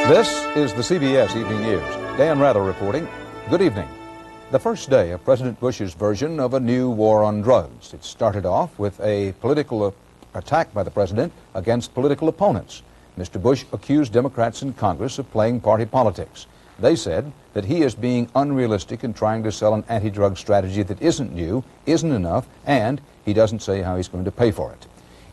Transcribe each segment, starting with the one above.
This is the CBS Evening News. Dan Rather reporting. Good evening. The first day of President Bush's version of a new war on drugs. It started off with a political attack by the president against political opponents. Mr. Bush accused Democrats in Congress of playing party politics. They said that he is being unrealistic in trying to sell an anti-drug strategy that isn't new, isn't enough, and he doesn't say how he's going to pay for it.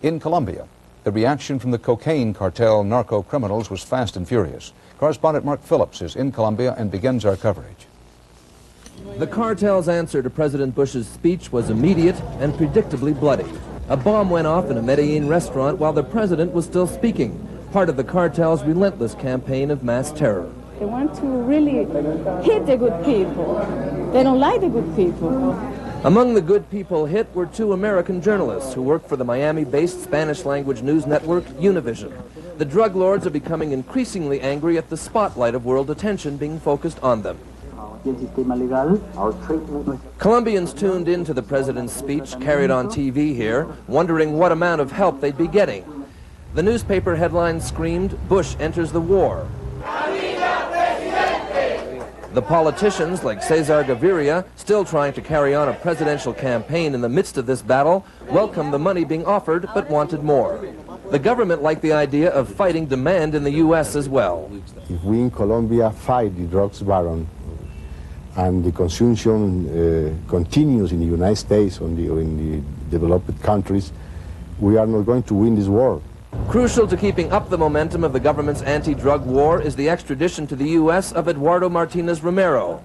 In Colombia, the reaction from the cocaine cartel narco-criminals was fast and furious. Correspondent Mark Phillips is in Colombia and begins our coverage. The cartel's answer to President Bush's speech was immediate and predictably bloody. A bomb went off in a Medellin restaurant while the president was still speaking, part of the cartel's relentless campaign of mass terror. They want to really hit the good people. They don't like the good people. Among the good people hit were two American journalists who work for the Miami-based Spanish-language news network Univision. The drug lords are becoming increasingly angry at the spotlight of world attention being focused on them. Colombians tuned into the president's speech carried on TV here, wondering what amount of help they'd be getting. The newspaper headline screamed, "Bush enters the war." The politicians, like Cesar Gaviria, still trying to carry on a presidential campaign in the midst of this battle, welcomed the money being offered but wanted more. The government liked the idea of fighting demand in the U.S. as well. If we in Colombia fight the drugs baron and the consumption continues in the United States or in the developed countries, we are not going to win this war. Crucial to keeping up the momentum of the government's anti-drug war is the extradition to the U.S. of Eduardo Martinez Romero.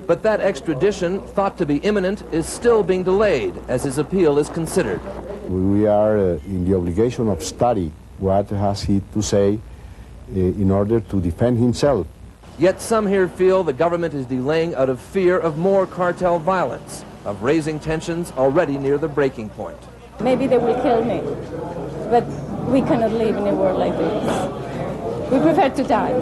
But that extradition, thought to be imminent, is still being delayed as his appeal is considered. We are in the obligation of study what has he to say in order to defend himself. Yet some here feel the government is delaying out of fear of more cartel violence, of raising tensions already near the breaking point. Maybe they will kill me, but we cannot live in a world like this. We prefer to die.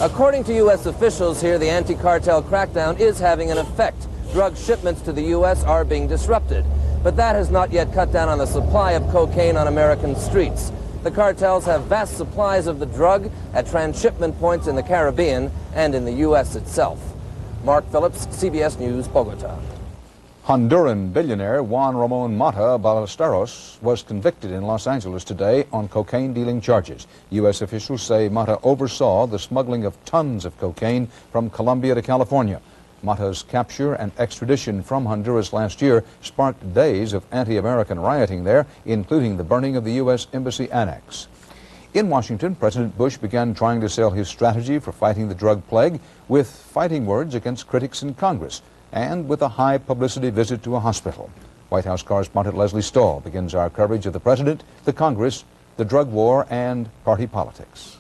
According to U.S. officials here, the anti-cartel crackdown is having an effect. Drug shipments to the U.S. are being disrupted. But that has not yet cut down on the supply of cocaine on American streets. The cartels have vast supplies of the drug at transshipment points in the Caribbean and in the U.S. itself. Mark Phillips, CBS News, Bogota. Honduran billionaire Juan Ramon Mata Ballesteros was convicted in Los Angeles today on cocaine dealing charges. U.S. officials say Mata oversaw the smuggling of tons of cocaine from Colombia to California. Mata's capture and extradition from Honduras last year sparked days of anti-American rioting there, including the burning of the U.S. Embassy Annex. In Washington, President Bush began trying to sell his strategy for fighting the drug plague with fighting words against critics in Congress, and with a high publicity visit to a hospital. White House correspondent Leslie Stahl begins our coverage of the president, the Congress, the drug war, and party politics.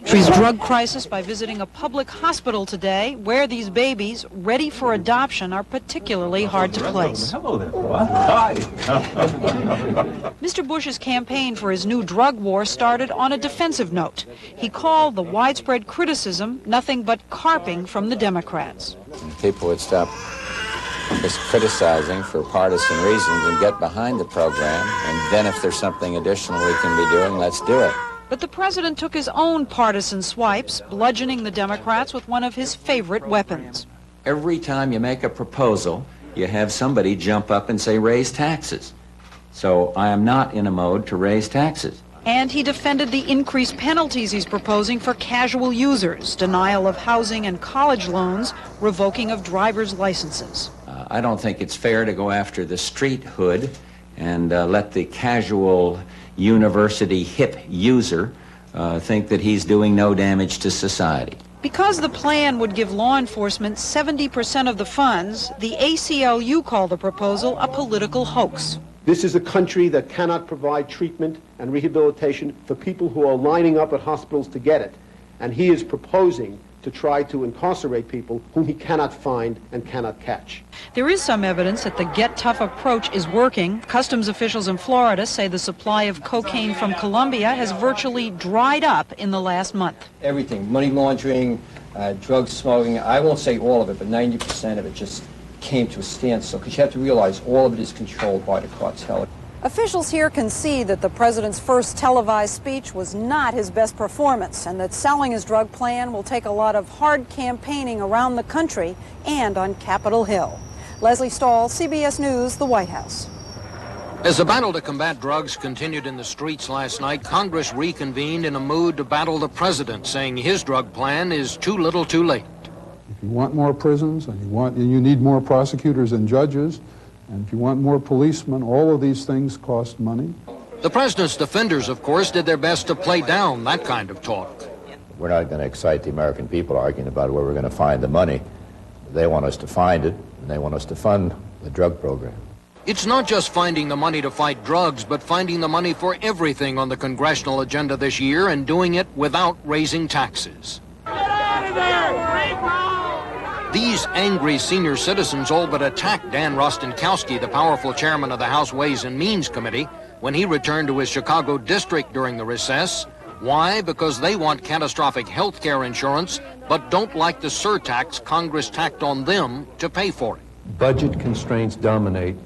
Country's drug crisis by visiting a public hospital today where these babies ready for adoption are particularly hard to place. Hello there. Hi. Mr. Bush's campaign for his new drug war started on a defensive note. He called the widespread criticism nothing but carping from the Democrats. People would stop just criticizing for partisan reasons and get behind the program, and then if there's something additional we can be doing, let's do it. But the president took his own partisan swipes, bludgeoning the Democrats with one of his favorite weapons. Every time you make a proposal, you have somebody jump up and say, raise taxes. So I am not in a mode to raise taxes. And he defended the increased penalties he's proposing for casual users, denial of housing and college loans, revoking of driver's licenses. I don't think it's fair to go after the street hood and let the casual university hip user think that he's doing no damage to society. Because the plan would give law enforcement 70% of the funds, the ACLU called the proposal a political hoax. This is a country that cannot provide treatment and rehabilitation for people who are lining up at hospitals to get it. And he is proposing to try to incarcerate people whom he cannot find and cannot catch. There is some evidence that the Get Tough approach is working. Customs officials in Florida say the supply of cocaine from Colombia has virtually dried up in the last month. Everything, money laundering, drug smuggling, I won't say all of it, but 90% of it just came to a standstill, because you have to realize all of it is controlled by the cartel. Officials here concede that the president's first televised speech was not his best performance, and that selling his drug plan will take a lot of hard campaigning around the country and on Capitol Hill. Leslie Stahl, CBS News, the White House. As the battle to combat drugs continued in the streets last night, Congress reconvened in a mood to battle the president, saying his drug plan is too little too late. If you want more prisons and you need more prosecutors and judges, and if you want more policemen, all of these things cost money. The president's defenders, of course, did their best to play down that kind of talk. We're not going to excite the American people arguing about where we're going to find the money. They want us to find it, and they want us to fund the drug program. It's not just finding the money to fight drugs, but finding the money for everything on the congressional agenda this year and doing it without raising taxes. Get out of there! These angry senior citizens all but attacked Dan Rostenkowski, the powerful chairman of the House Ways and Means Committee, when he returned to his Chicago district during the recess. Why? Because they want catastrophic health care insurance, but don't like the surtax Congress tacked on them to pay for it. Budget constraints dominate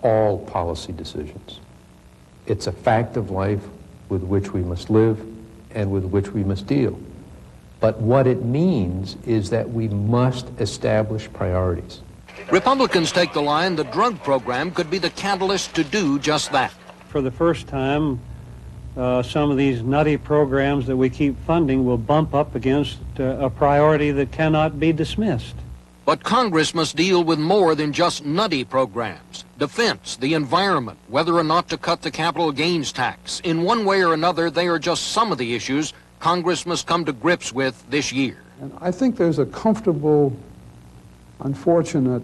all policy decisions. It's a fact of life with which we must live and with which we must deal. But what it means is that we must establish priorities. Republicans take the line the drug program could be the catalyst to do just that. For the first time, some of these nutty programs that we keep funding will bump up against a priority that cannot be dismissed. But Congress must deal with more than just nutty programs. Defense, the environment, whether or not to cut the capital gains tax. In one way or another, they are just some of the issues Congress must come to grips with this year. And I think there's a comfortable, unfortunate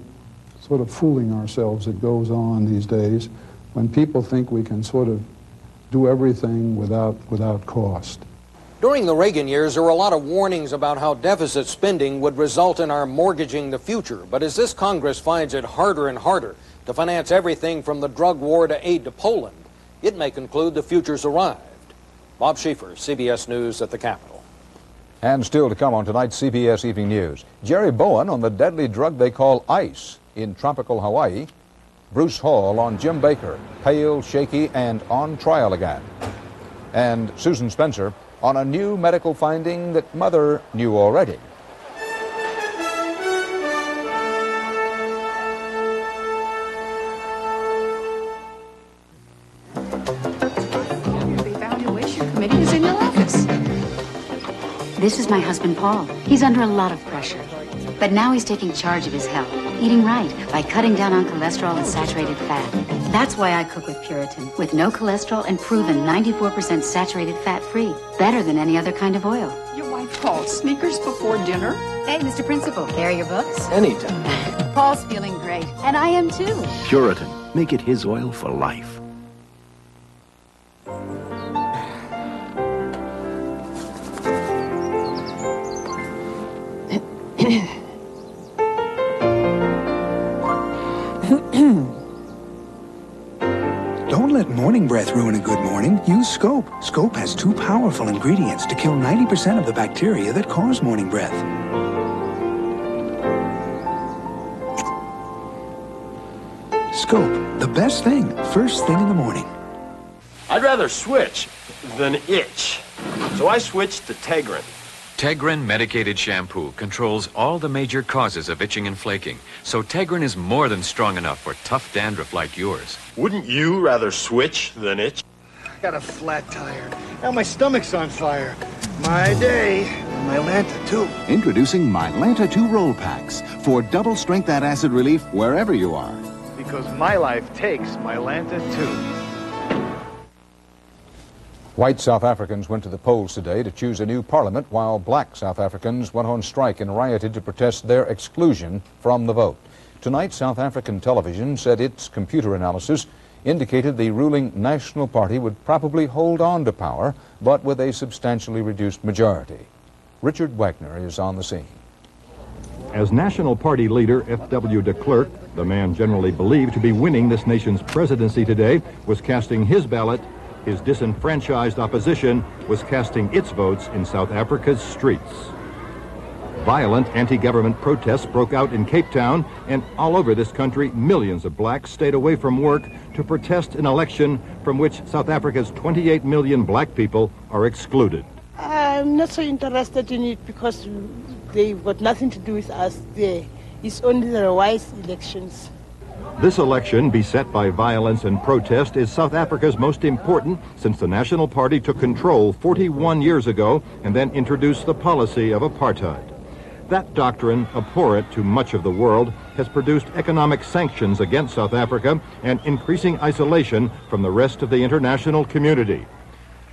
sort of fooling ourselves that goes on these days when people think we can sort of do everything without cost. During the Reagan years, there were a lot of warnings about how deficit spending would result in our mortgaging the future. But as this Congress finds it harder and harder to finance everything from the drug war to aid to Poland, it may conclude the future's arrived. Bob Schieffer, CBS News at the Capitol. And still to come on tonight's CBS Evening News. Jerry Bowen on the deadly drug they call ice in tropical Hawaii. Bruce Hall on Jim Baker, pale, shaky, and on trial again. And Susan Spencer on a new medical finding that Mother knew already. This is my husband, Paul. He's under a lot of pressure. But now he's taking charge of his health, eating right by cutting down on cholesterol and saturated fat. That's why I cook with Puritan, with no cholesterol and proven 94% saturated fat-free. Better than any other kind of oil. Your wife called sneakers before dinner? Hey, Mr. Principal, carry your books? Anytime. Paul's feeling great, and I am too. Puritan. Make it his oil for life. Don't let morning breath ruin a good morning. Use Scope. Scope has 2 powerful ingredients to kill 90% of the bacteria that cause morning breath. Scope, the best thing, first thing in the morning. I'd rather switch than itch, so I switched to Tegrin. Tegrin medicated shampoo controls all the major causes of itching and flaking, so Tegrin is more than strong enough for tough dandruff like yours. Wouldn't you rather switch than itch? I got a flat tire. Now my stomach's on fire. My day. My Lanta, too. Introducing My Lanta 2 roll packs for double strength antacid relief wherever you are. Because my life takes my Lanta 2. White South Africans went to the polls today to choose a new parliament, while black South Africans went on strike and rioted to protest their exclusion from the vote. Tonight, South African television said its computer analysis indicated the ruling National Party would probably hold on to power, but with a substantially reduced majority. Richard Wagner is on the scene. As National Party leader F.W. de Klerk, the man generally believed to be winning this nation's presidency today, was casting his ballot, his disenfranchised opposition was casting its votes in South Africa's streets. Violent anti-government protests broke out in Cape Town, and all over this country, millions of blacks stayed away from work to protest an election from which South Africa's 28 million black people are excluded. I'm not so interested in it because they've got nothing to do with us there. It's only the wise elections. This election, beset by violence and protest, is South Africa's most important since the National Party took control 41 years ago and then introduced the policy of apartheid. That doctrine, abhorrent to much of the world, has produced economic sanctions against South Africa and increasing isolation from the rest of the international community.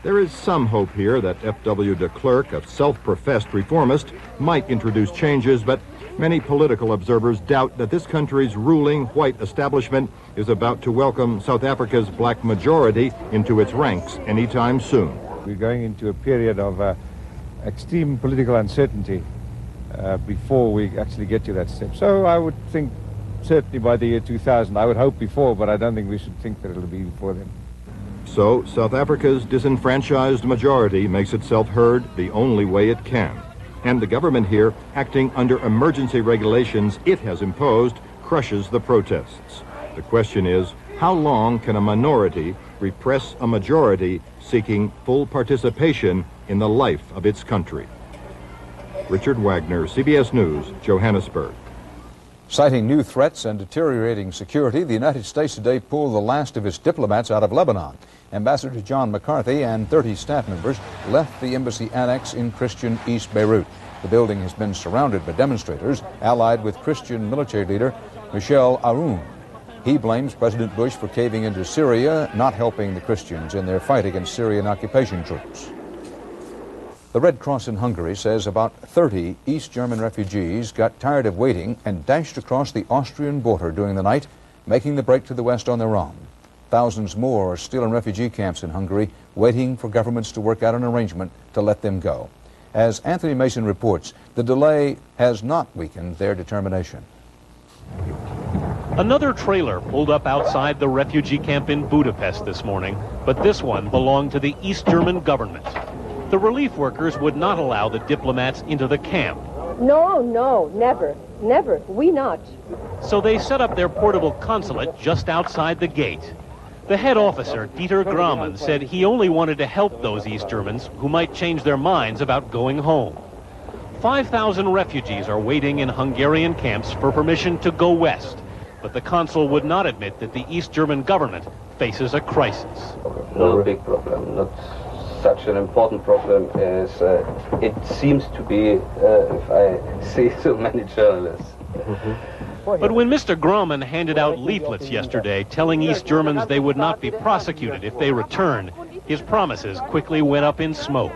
There is some hope here that F.W. de Klerk, a self-professed reformist, might introduce changes, but many political observers doubt that this country's ruling white establishment is about to welcome South Africa's black majority into its ranks anytime soon. We're going into a period of extreme political uncertainty before we actually get to that step. So I would think certainly by the year 2000. I would hope before, but I don't think we should think that it'll be before then. So South Africa's disenfranchised majority makes itself heard the only way it can. And the government here, acting under emergency regulations it has imposed, crushes the protests. The question is, how long can a minority repress a majority seeking full participation in the life of its country? Richard Wagner, CBS News, Johannesburg. Citing new threats and deteriorating security, the United States today pulled the last of its diplomats out of Lebanon. Ambassador John McCarthy and 30 staff members left the embassy annex in Christian East Beirut. The building has been surrounded by demonstrators allied with Christian military leader Michel Aoun. He blames President Bush for caving into Syria, not helping the Christians in their fight against Syrian occupation troops. The Red Cross in Hungary says about 30 East German refugees got tired of waiting and dashed across the Austrian border during the night, making the break to the west on their own. Thousands more are still in refugee camps in Hungary, waiting for governments to work out an arrangement to let them go. As Anthony Mason reports, the delay has not weakened their determination. Another trailer pulled up outside the refugee camp in Budapest this morning, but this one belonged to the East German government. The relief workers would not allow the diplomats into the camp. No, never, never, we not. So they set up their portable consulate just outside the gate. The head officer, Dieter Graumann, said he only wanted to help those East Germans who might change their minds about going home. 5,000 refugees are waiting in Hungarian camps for permission to go west, but the consul would not admit that the East German government faces a crisis. No big problem, not such an important problem as it seems to be if I see so many journalists. But when Mr. Graumann handed out leaflets yesterday telling East Germans they would not be prosecuted if they returned, his promises quickly went up in smoke.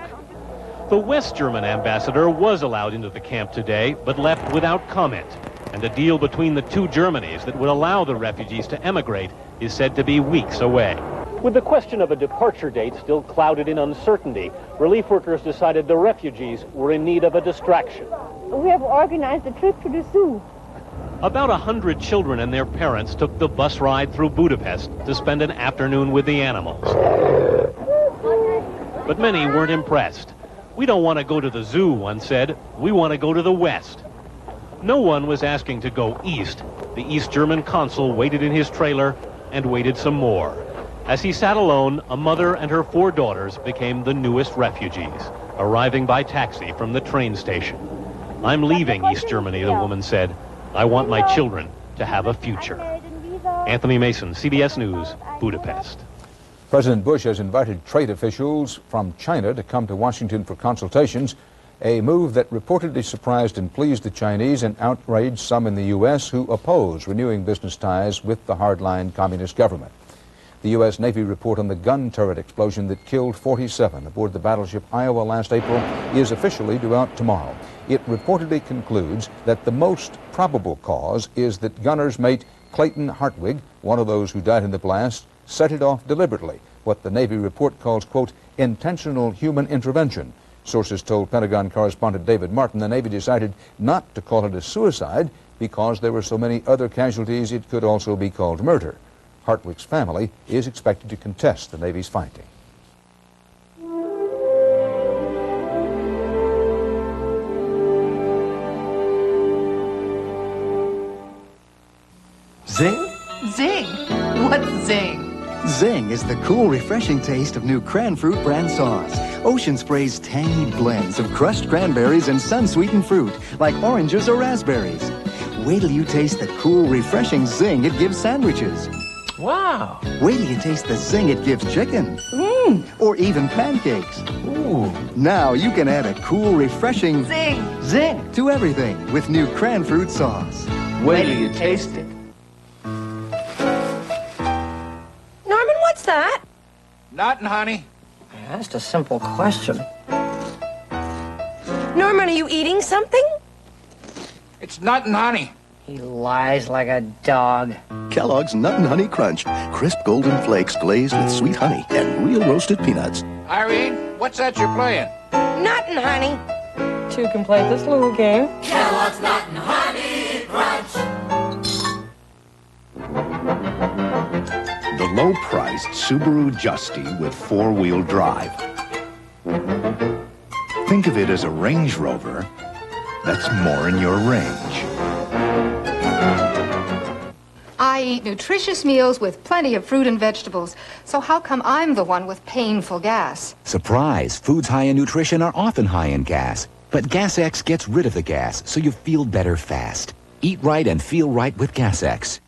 The West German ambassador was allowed into the camp today, but left without comment. And a deal between the two Germanys that would allow the refugees to emigrate is said to be weeks away. With the question of a departure date still clouded in uncertainty, relief workers decided the refugees were in need of a distraction. We have organized a trip to the zoo. About 100 children and their parents took the bus ride through Budapest to spend an afternoon with the animals. But many weren't impressed. We don't want to go to the zoo, one said. We want to go to the west. No one was asking to go east. The East German consul waited in his trailer and waited some more. As he sat alone, a mother and her 4 daughters became the newest refugees, arriving by taxi from the train station. I'm leaving East Germany, the woman said. I want my children to have a future. Anthony Mason, CBS News, Budapest. President Bush has invited trade officials from China to come to Washington for consultations, a move that reportedly surprised and pleased the Chinese and outraged some in the U.S. who oppose renewing business ties with the hardline communist government. The U.S. Navy report on the gun turret explosion that killed 47 aboard the battleship Iowa last April is officially due out tomorrow. It reportedly concludes that the most probable cause is that gunner's mate Clayton Hartwig, one of those who died in the blast, set it off deliberately, what the Navy report calls, quote, intentional human intervention. Sources told Pentagon correspondent David Martin the Navy decided not to call it a suicide because there were so many other casualties it could also be called murder. Hartwig's family is expected to contest the Navy's finding. Zing? Zing. What's zing? Zing is the cool, refreshing taste of new Cran-Fruit brand sauce. Ocean Spray's tangy blends of crushed cranberries and sun-sweetened fruit, like oranges or raspberries. Wait till you taste the cool, refreshing zing it gives sandwiches. Wow. Wait till you taste the zing it gives chicken. Or even pancakes. Ooh. Now you can add a cool, refreshing Zing. Zing to everything with new Cran-Fruit sauce. Wait till you taste it. Norman, what's that? Nothing, honey. I asked a simple question. Norman, are you eating something? It's nothing, honey. He lies like a dog. Kellogg's Nut and Honey Crunch. Crisp golden flakes glazed with sweet honey and real roasted peanuts. Irene, what's that you're playing? Nothing, honey. Two can play this little game. Kellogg's Nut and Honey Crunch. The low-priced Subaru Justy with four-wheel drive. Think of it as a Range Rover that's more in your range. I eat nutritious meals with plenty of fruit and vegetables. So how come I'm the one with painful gas? Surprise! Foods high in nutrition are often high in gas. But Gas X gets rid of the gas so you feel better fast. Eat right and feel right with Gas X.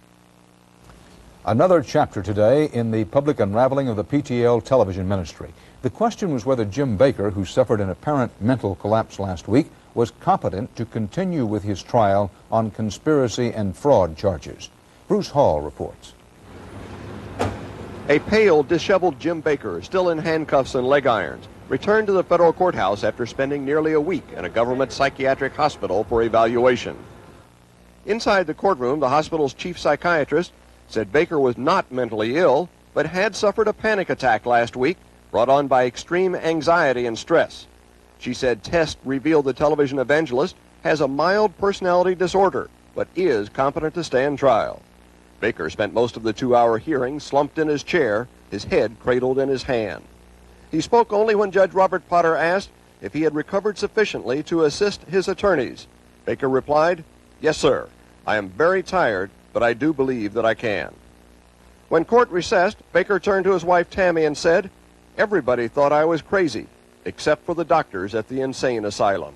Another chapter today in the public unraveling of the PTL television ministry. The question was whether Jim Baker, who suffered an apparent mental collapse last week, was competent to continue with his trial on conspiracy and fraud charges. Bruce Hall reports. A pale, disheveled Jim Baker, still in handcuffs and leg irons, returned to the federal courthouse after spending nearly a week in a government psychiatric hospital for evaluation. Inside the courtroom, the hospital's chief psychiatrist said Baker was not mentally ill, but had suffered a panic attack last week, brought on by extreme anxiety and stress. She said tests revealed the television evangelist has a mild personality disorder, but is competent to stand trial. Baker spent most of the 2-hour hearing slumped in his chair, his head cradled in his hand. He spoke only when Judge Robert Potter asked if he had recovered sufficiently to assist his attorneys. Baker replied, "Yes, sir. I am very tired, but I do believe that I can." When court recessed, Baker turned to his wife Tammy and said, "Everybody thought I was crazy, except for the doctors at the insane asylum."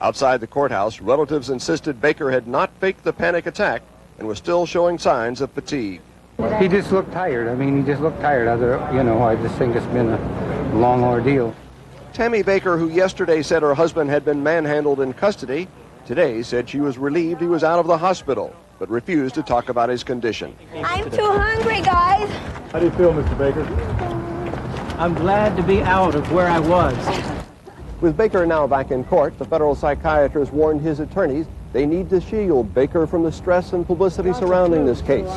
Outside the courthouse, relatives insisted Baker had not faked the panic attack and was still showing signs of fatigue. He just looked tired. I mean, he just looked tired. I just think it's been a long ordeal. Tammy Baker, who yesterday said her husband had been manhandled in custody, today said she was relieved he was out of the hospital, but refused to talk about his condition. I'm too hungry, guys. How do you feel, Mr. Baker? I'm glad to be out of where I was. With Baker now back in court, the federal psychiatrist warned his attorneys they need to shield Baker from the stress and publicity surrounding this case.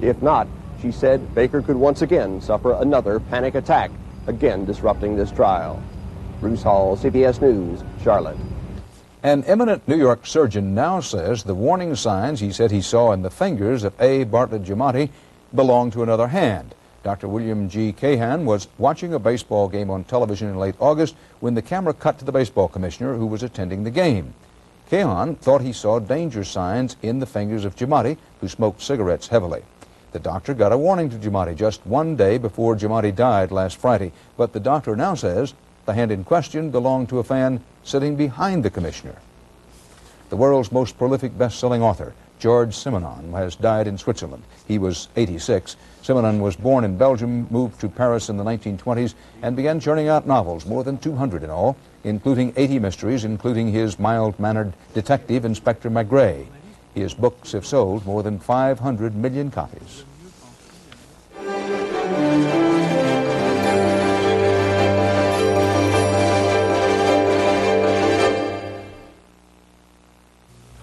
If not, she said, Baker could once again suffer another panic attack, again disrupting this trial. Bruce Hall, CBS News, Charlotte. An eminent New York surgeon now says the warning signs he said he saw in the fingers of A. Bartlett Giamatti belong to another hand. Dr. William G. Cahan was watching a baseball game on television in late August when the camera cut to the baseball commissioner who was attending the game. Cahan thought he saw danger signs in the fingers of Giamatti, who smoked cigarettes heavily. The doctor got a warning to Giamatti just one day before Giamatti died last Friday, but the doctor now says the hand in question belonged to a fan sitting behind the commissioner. The world's most prolific best-selling author, George Simenon, has died in Switzerland. He was 86. Simenon was born in Belgium, moved to Paris in the 1920s, and began churning out novels, more than 200 in all, including 80 mysteries, including his mild-mannered detective, Inspector Maigret. His books have sold more than 500 million copies.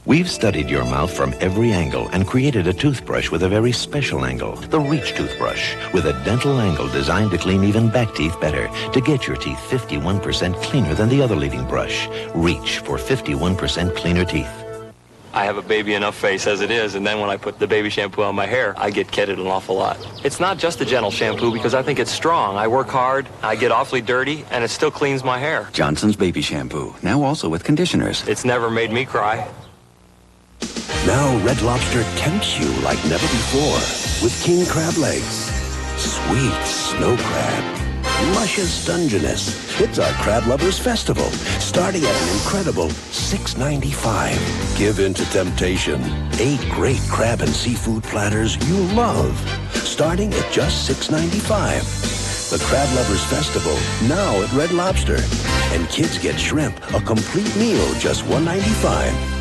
We've studied your mouth from every angle and created a toothbrush with a very special angle, the Reach toothbrush, with a dental angle designed to clean even back teeth better, to get your teeth 51% cleaner than the other leading brush. Reach for 51% cleaner teeth. I have a baby enough face as it is, and then when I put the baby shampoo on my hair, I get kidded an awful lot. It's not just a gentle shampoo because I think it's strong. I work hard, I get awfully dirty, and it still cleans my hair. Johnson's Baby Shampoo, now also with conditioners. It's never made me cry. Now Red Lobster tempts you like never before with king crab legs, sweet snow crab, luscious Dungeness. It's our Crab Lovers Festival, starting at an incredible $6.95. Give in to temptation. 8 great crab and seafood platters you'll love, starting at just $6.95. The Crab Lovers Festival, now at Red Lobster. And kids get shrimp, a complete meal, just $1.95.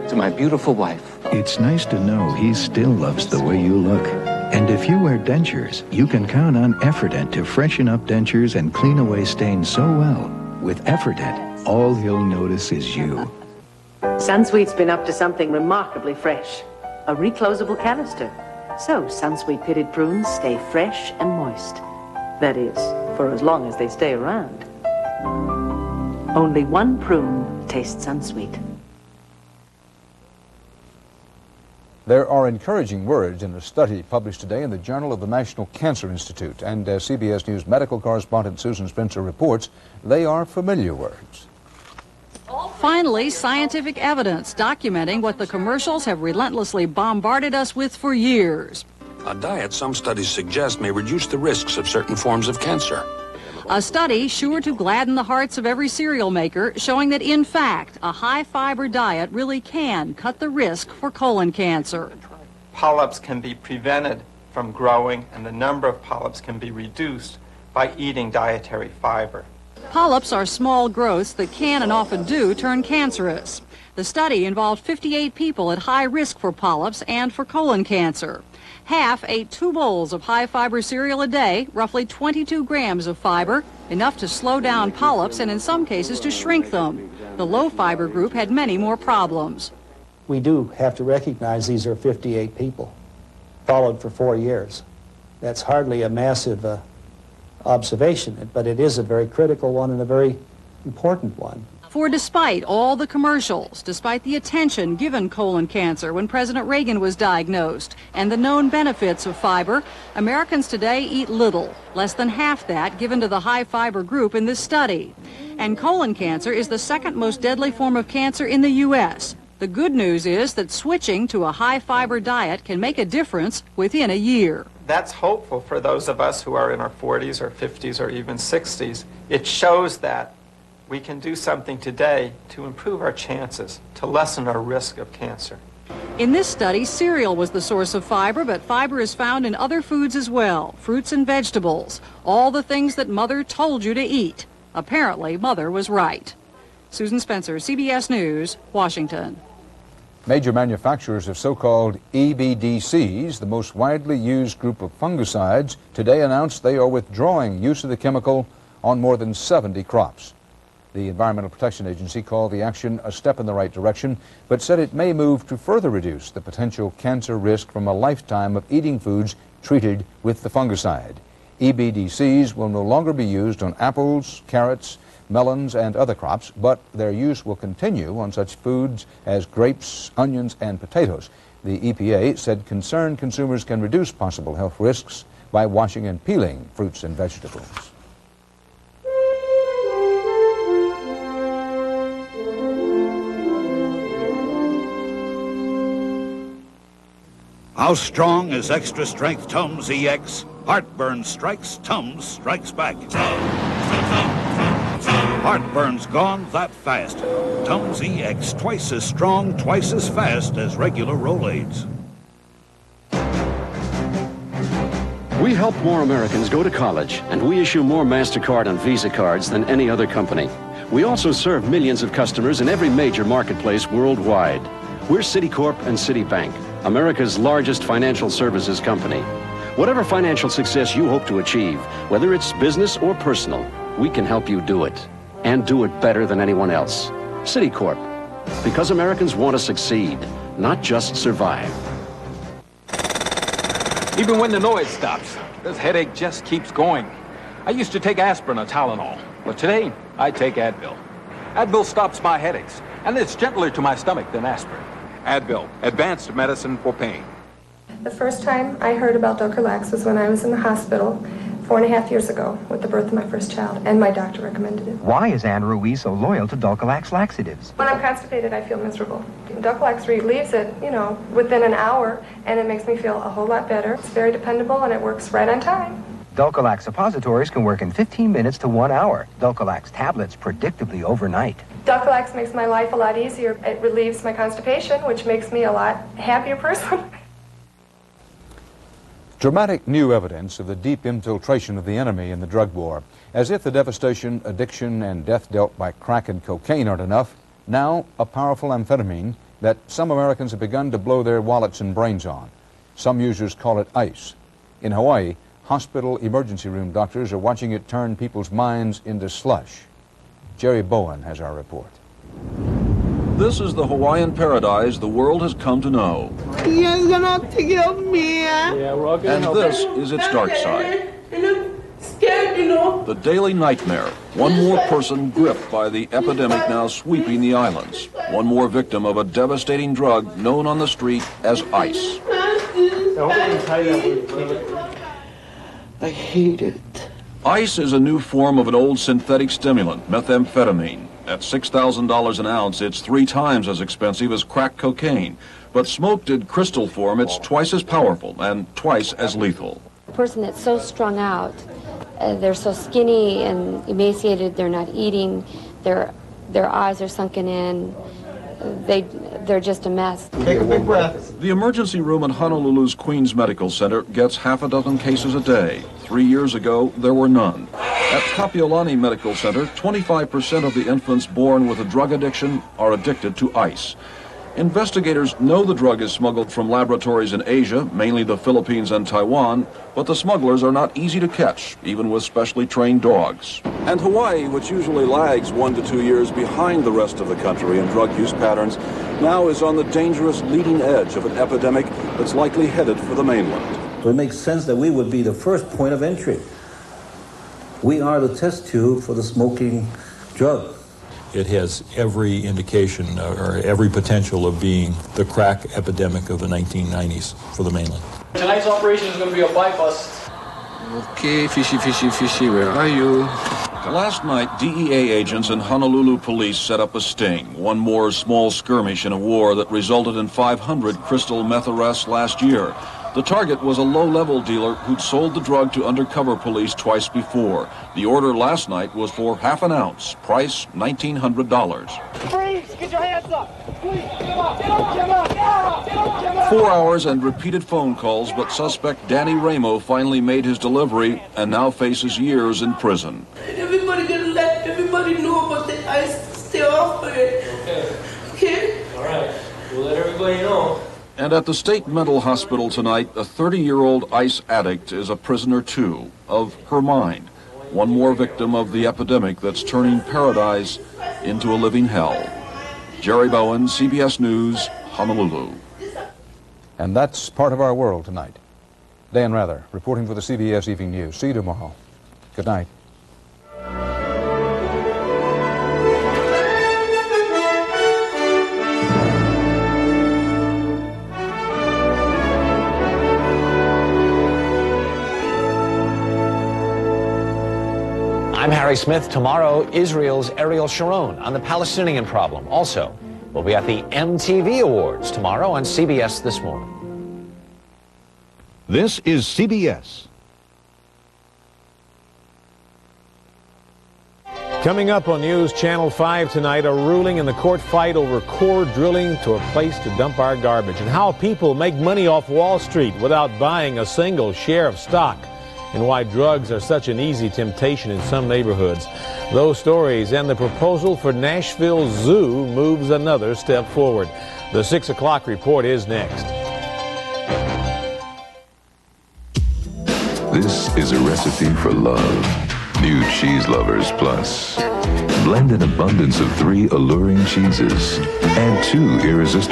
To my beautiful wife. It's nice to know he still loves the way you look. And if you wear dentures, you can count on Effordent to freshen up dentures and clean away stains so well. With Effordent, all he'll notice is you. Sunsweet's been up to something remarkably fresh. A reclosable canister. So Sunsweet pitted prunes stay fresh and moist. That is, for as long as they stay around. Only one prune tastes unsweet. There are encouraging words in a study published today in the Journal of the National Cancer Institute. And as CBS News medical correspondent Susan Spencer reports, they are familiar words. Finally, scientific evidence documenting what the commercials have relentlessly bombarded us with for years. A diet some studies suggest may reduce the risks of certain forms of cancer. A study sure to gladden the hearts of every cereal maker, showing that, in fact, a high-fiber diet really can cut the risk for colon cancer. Polyps can be prevented from growing, and the number of polyps can be reduced by eating dietary fiber. Polyps are small growths that can and often do turn cancerous. The study involved 58 people at high risk for polyps and for colon cancer. Half ate 2 bowls of high-fiber cereal a day, roughly 22 grams of fiber, enough to slow down polyps and in some cases to shrink them. The low-fiber group had many more problems. We do have to recognize these are 58 people, followed for 4 years. That's hardly a massive observation, but it is a very critical one and a very important one. For despite all the commercials, despite the attention given colon cancer when President Reagan was diagnosed, and the known benefits of fiber, Americans today eat little, less than half that given to the high-fiber group in this study. And colon cancer is the second most deadly form of cancer in the U.S. The good news is that switching to a high-fiber diet can make a difference within a year. That's hopeful for those of us who are in our 40s or 50s or even 60s. It shows that we can do something today to improve our chances, to lessen our risk of cancer. In this study, cereal was the source of fiber, but fiber is found in other foods as well, fruits and vegetables, all the things that Mother told you to eat. Apparently, Mother was right. Susan Spencer, CBS News, Washington. Major manufacturers of so-called EBDCs, the most widely used group of fungicides, today announced they are withdrawing use of the chemical on more than 70 crops. The Environmental Protection Agency called the action a step in the right direction, but said it may move to further reduce the potential cancer risk from a lifetime of eating foods treated with the fungicide. EBDCs will no longer be used on apples, carrots, melons, and other crops, but their use will continue on such foods as grapes, onions, and potatoes. The EPA said concerned consumers can reduce possible health risks by washing and peeling fruits and vegetables. How strong is Extra Strength Tums EX? Heartburn strikes, Tums strikes back. Heartburn's gone that fast. Tums EX, twice as strong, twice as fast as regular Rolaids. We help more Americans go to college, and we issue more MasterCard and Visa cards than any other company. We also serve millions of customers in every major marketplace worldwide. We're Citicorp and Citibank, America's largest financial services company. Whatever financial success you hope to achieve, whether it's business or personal, we can help you do it, and do it better than anyone else. Citicorp, because Americans want to succeed, not just survive. Even when the noise stops, this headache just keeps going. I used to take aspirin or Tylenol, but today I take Advil. Advil stops my headaches, and it's gentler to my stomach than aspirin. Advil, advanced medicine for pain. The first time I heard about Dr. Lax was when I was in the hospital. 4.5 years ago with the birth of my first child, and my doctor recommended it. Why is Anne Ruiz so loyal to Dulcolax laxatives? When I'm constipated, I feel miserable. Dulcolax relieves it, within an hour, and it makes me feel a whole lot better. It's very dependable, and it works right on time. Dulcolax suppositories can work in 15 minutes to 1 hour. Dulcolax tablets predictably overnight. Dulcolax makes my life a lot easier. It relieves my constipation, which makes me a lot happier person. Dramatic new evidence of the deep infiltration of the enemy in the drug war. As if the devastation, addiction, and death dealt by crack and cocaine aren't enough, now a powerful amphetamine that some Americans have begun to blow their wallets and brains on. Some users call it ice. In Hawaii, hospital emergency room doctors are watching it turn people's minds into slush. Jerry Bowen has our report. This is the Hawaiian paradise the world has come to know. You're gonna take care of me. And this is its dark side. Scared, The daily nightmare. One more person gripped by the epidemic now sweeping the islands. One more victim of a devastating drug known on the street as ice. I hate it. Ice is a new form of an old synthetic stimulant, methamphetamine. At $6,000 an ounce, it's 3 times as expensive as crack cocaine. But smoked in crystal form, it's twice as powerful and twice as lethal. A person that's so strung out, they're so skinny and emaciated, they're not eating, their eyes are sunken in, they're just a mess. Take a big breath. The emergency room at Honolulu's Queens Medical Center gets half a dozen cases a day. 3 years ago, there were none. At Kapiolani Medical Center, 25% of the infants born with a drug addiction are addicted to ice. Investigators know the drug is smuggled from laboratories in Asia, mainly the Philippines and Taiwan, but the smugglers are not easy to catch, even with specially trained dogs. And Hawaii, which usually lags 1 to 2 years behind the rest of the country in drug use patterns, now is on the dangerous leading edge of an epidemic that's likely headed for the mainland. So it makes sense that we would be the first point of entry. We are the test tube for the smoking drug. It has every indication or every potential of being the crack epidemic of the 1990s for the mainland. Tonight's operation is going to be a bypass. Okay, fishy, where are you? Last night, DEA agents and Honolulu police set up a sting. One more small skirmish in a war that resulted in 500 crystal meth arrests last year. The target was a low-level dealer who'd sold the drug to undercover police twice before. The order last night was for half an ounce, price $1,900. Freeze! Get your hands up! Please, get up! 4 hours and repeated phone calls, but suspect Danny Ramo finally made his delivery and now faces years in prison. Everybody gonna let everybody know about the ice. Stay off of it. Okay? All right. We'll let everybody know. And at the state mental hospital tonight, a 30-year-old ice addict is a prisoner, too, of her mind. One more victim of the epidemic that's turning paradise into a living hell. Jerry Bowen, CBS News, Honolulu. And that's part of our world tonight. Dan Rather, reporting for the CBS Evening News. See you tomorrow. Good night. I'm Harry Smith. Tomorrow, Israel's Ariel Sharon on the Palestinian problem. Also, we'll be at the MTV Awards tomorrow on CBS This Morning. This is CBS. Coming up on News Channel 5 tonight, a ruling in the court fight over core drilling to a place to dump our garbage, and how people make money off Wall Street without buying a single share of stock, and why drugs are such an easy temptation in some neighborhoods. Those stories and the proposal for Nashville Zoo moves another step forward. The 6 o'clock report is next. This is a recipe for love. New Cheese Lovers Plus. Blend an abundance of 3 alluring cheeses. Add 2 irresistible